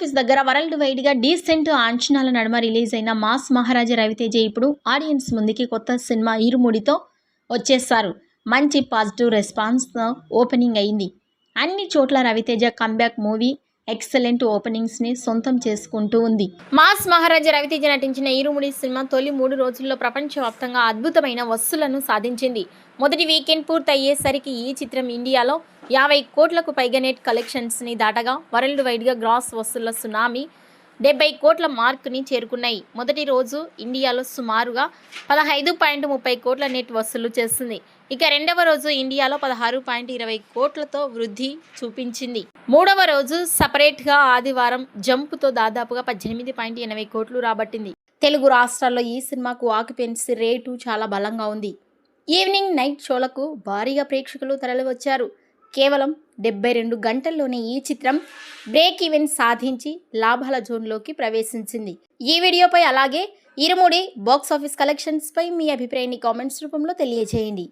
Box office దగ్గర world వైడ్గా decent అంచనాల నడుమ రిలీజ్ అయిన మాస్ మహారాజా రవితేజ ఇప్పుడు ఆడియన్స్ ముందుకి కొత్త సినిమా ఇరుముడితో వచ్చేస్తారు. మంచి పాజిటివ్ రెస్పాన్స్తో ఓపెనింగ్ అయింది. అన్ని చోట్ల రవితేజ కంబ్యాక్ మూవీ ఎక్సలెంట్ ఓపెనింగ్స్ని సొంతం చేసుకుంటూ ఉంది. మాస్ మహారాజా రవితేజ నటించిన ఇరుముడి సినిమా తొలి 3 రోజుల్లో ప్రపంచవ్యాప్తంగా అద్భుతమైన వసూళ్లను సాధించింది. మొదటి వీకెండ్ పూర్తయ్యేసరికి ఈ చిత్రం ఇండియాలో 50 కోట్లకు పైగా నెట్ కలెక్షన్స్ని దాటగా వరల్డ్ వైడ్గా గ్రాస్ వసూళ్ల సునామీ 70 కోట్ల మార్కుని చేరుకున్నాయి. మొదటి రోజు ఇండియాలో సుమారుగా 15.30 కోట్ల నెట్ వసూలు చేసింది. ఇక రెండవ రోజు ఇండియాలో 16.20 కోట్లతో వృద్ధి చూపించింది. మూడవ రోజు సపరేట్గా ఆదివారం జంపుతో దాదాపుగా 18.80 కోట్లు రాబట్టింది. తెలుగు రాష్ట్రాల్లో ఈ సినిమాకు ఆక్యుపెన్సీ రేటు చాలా బలంగా ఉంది. ఈవినింగ్ నైట్ షోలకు భారీగా ప్రేక్షకులు తరలివచ్చారు. కేవలం 72 గంటల్లోనే ఈ చిత్రం బ్రేక్ ఈవెన్ సాధించి లాభాల జోన్లోకి ప్రవేశించింది. ఈ వీడియోపై అలాగే ఇరుముడి బాక్సాఫీస్ కలెక్షన్స్పై మీ అభిప్రాయాన్ని కామెంట్స్ రూపంలో తెలియజేయండి.